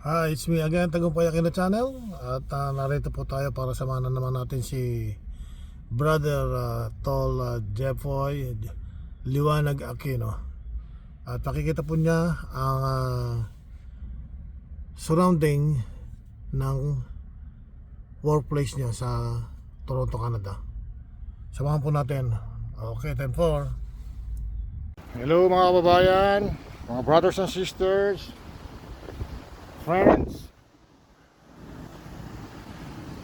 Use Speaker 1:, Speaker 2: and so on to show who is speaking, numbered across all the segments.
Speaker 1: Hi, it's me again, Tagumpay Aquino Channel. At narito po tayo para samahan naman natin si Brother Tol Jeffoy Liwanag Aquino. At nakikita po niya ang surrounding ng workplace niya sa Toronto, Canada. Samahan po natin. Okay, 10-4.
Speaker 2: Hello mga kababayan, mga brothers and sisters, friends.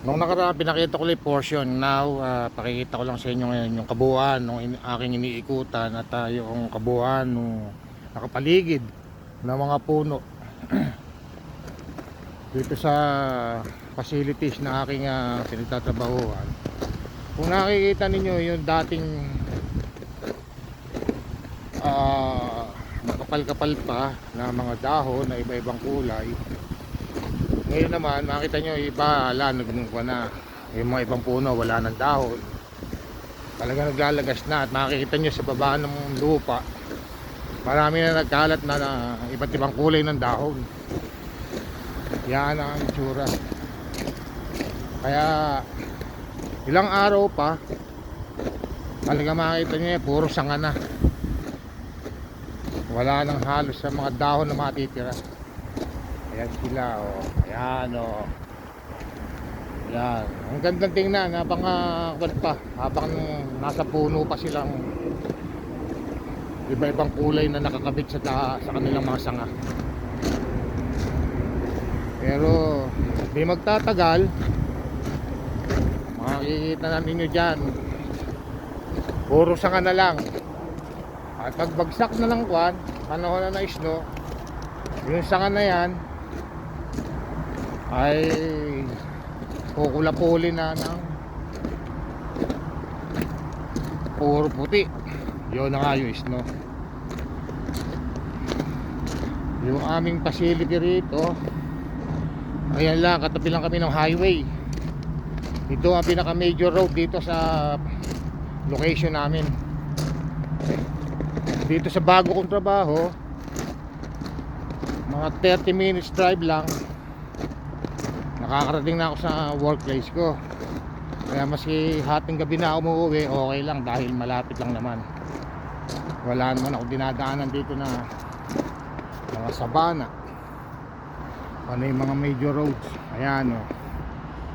Speaker 2: Nung nakaraan pinakita ko lang portion. Now pakikita ko lang sa inyo ngayon yung kabuuan ng aking iniikutan at yung kabuuan ng nakapaligid ng mga puno dito sa facilities na aking pinagtatrabahuan. Kung nakikita ninyo yung dating nakapal-kapal pa na mga dahon na iba-ibang kulay, ngayon naman makita nyo iba nagmumukha na yung mga ibang puno, wala ng dahon, talaga naglalagas na. At makikita nyo sa baba ng lupa marami na nagkalat na iba't ibang kulay ng dahon. Yan ang itsura. Kaya ilang araw pa talaga makikita nyo puro sanga na, wala nang halos sa mga dahon na matitira. Ayan sila, oh. Ayan, oh. Ayan. Ang gandang tingnan habang habang nasa puno pa silang iba-ibang kulay na nakakabit sa kanilang mga sanga. Pero di magtatagal, makikita na ninyo dyan puro sanga na lang. At pagbagsak na ng panahon na snow, yung sanga na yan ay kukulapuli na ng puro puti. Yun na nga yung snow. Yung aming facility rito, ayan lang, katabi lang kami ng highway. Ito ang pinaka major road dito sa location namin. Dito sa bago kong trabaho, mga 30 minutes drive lang nakakarating na ako sa workplace ko. Kaya maski hating gabi na ako umuwi, okay lang dahil malapit lang naman. Wala naman ako dinadaanan dito na mga sabana, ano yung mga major roads. Ayan, oh.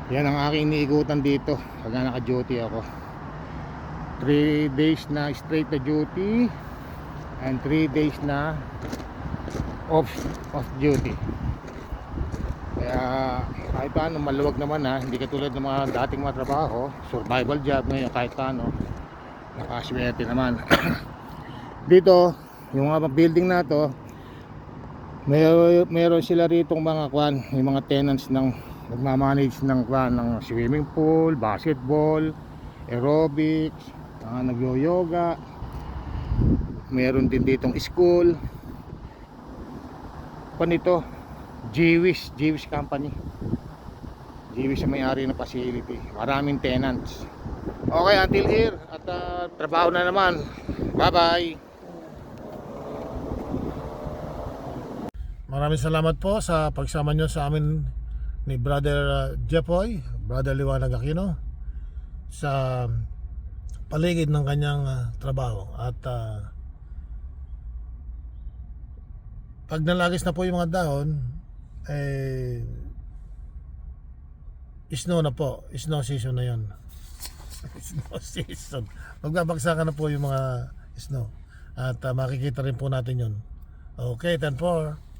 Speaker 2: Yan ang aking iniikutan dito pag naka-duty ako. 3 days na straight na duty and 3 days na off duty. Kaya kahit paano maluwag naman, hindi katulad ng mga dating mga trabaho, survival job. Ngayon kahit paano nakaswerte naman. Dito yung mga building na to, meron sila rito mga yung mga tenants ng nagmamanage ng ng swimming pool, basketball, aerobics, nagyo-yoga. Meron din ditong school. Ito Jewish company. Jewish ang may-ari ng facility. Maraming tenants. Okay, until here at trabaho na naman. Bye bye.
Speaker 1: Maraming salamat po sa pagsama nyo sa amin ni Brother Jeffoy, Brother Liwanag Aquino, sa paligid ng kanyang trabaho. At pag nalagis na po yung mga dahon, snow na po, snow season na yon. Snow season, magbabagsakan na po yung mga snow. At makikita rin po natin yun. Okay, 10-4.